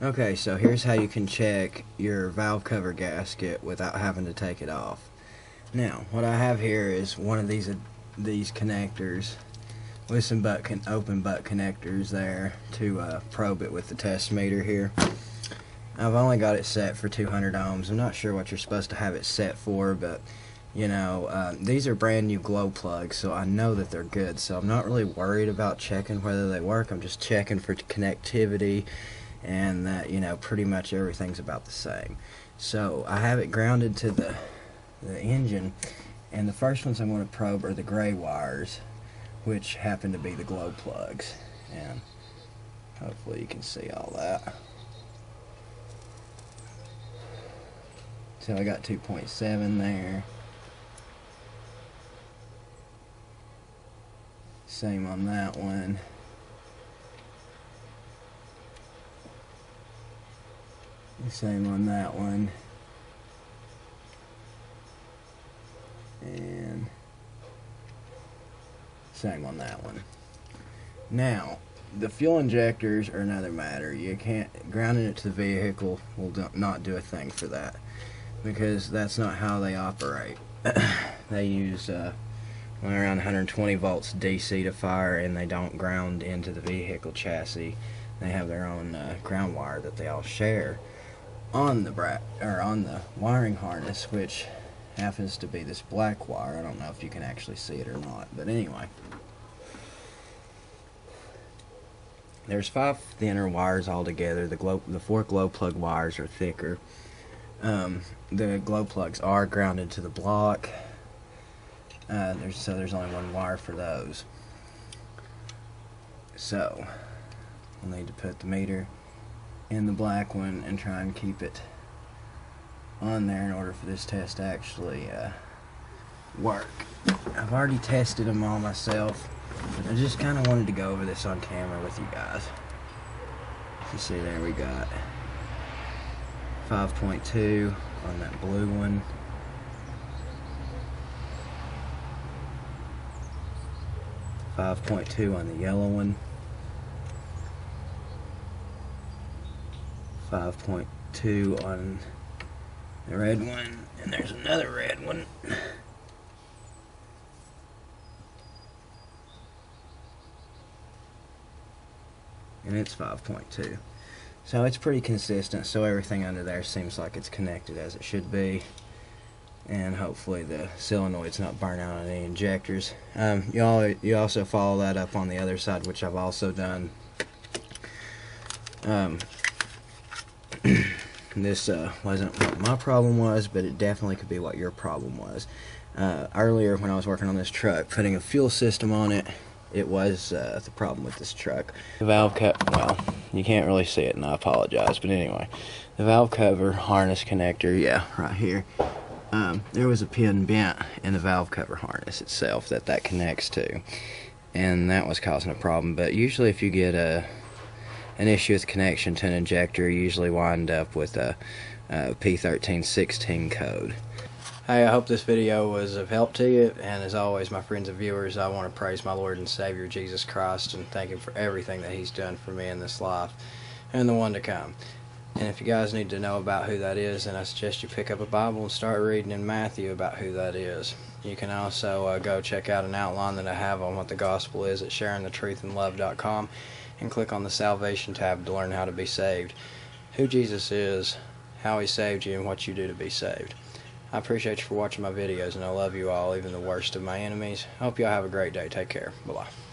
Okay, so here's how you can check your valve cover gasket without having to take it off. Now, what I have here is one of these connectors with some open butt connectors there to probe it with the test meter here. I've only got it set for 200 ohms. I'm not sure what you're supposed to have it set for, but you know, these are brand new glow plugs, so I know that they're good, so I'm not really worried about checking whether they work. I'm just checking for connectivity and that, you know, pretty much everything's about the same. So I have it grounded to the engine, and the first ones I'm going to probe are the gray wires, which happen to be the glow plugs, and hopefully you can see all that. So I got 2.7 there. Same on that one. Same on that one. And same on that one. Now, the fuel injectors are another matter. You can't, grounding it to the vehicle will not do a thing for that, because that's not how they operate. They use around 120 volts DC to fire, and they don't ground into the vehicle chassis. They have their own ground wire that they all share on the wiring harness, which happens to be this black wire. I don't know if you can actually see it or not, but anyway, there's 5 thinner wires altogether. The 4 glow plug wires are thicker. The glow plugs are grounded to the block. There's only 1 wire for those. So we'll need to put the meter in the black one and try and keep it on there in order for this test to actually work. I've already tested them all myself, but I just kind of wanted to go over this on camera with you guys. You see there we got 5.2 on that blue one. 5.2 on the yellow one. 5.2 on the red one, and there's another red one. And it's 5.2. So it's pretty consistent, so everything under there seems like it's connected as it should be. And hopefully the solenoid's not burnt out on any injectors. You also follow that up on the other side, which I've also done. This wasn't what my problem was, but it definitely could be what your problem was. Earlier when I was working on this truck, putting a fuel system on it, it was the problem with this truck. The valve well, you can't really see it, and I apologize, but anyway, the valve cover harness connector, yeah, right here, there was a pin bent in the valve cover harness itself that connects to, and that was causing a problem. But usually if you get an issue with connection to an injector, you usually wind up with a P1316 code. Hey, I hope this video was of help to you, and as always, my friends and viewers, I want to praise my Lord and Savior Jesus Christ and thank Him for everything that He's done for me in this life and the one to come. And if you guys need to know about who that is, then I suggest you pick up a Bible and start reading in Matthew about who that is. You can also go check out an outline that I have on what the gospel is at sharingthetruthandlove.com, and click on the salvation tab to learn how to be saved, who Jesus is, how He saved you, and what you do to be saved. I appreciate you for watching my videos, and I love you all, even the worst of my enemies. I hope y'all have a great day. Take care. Bye-bye.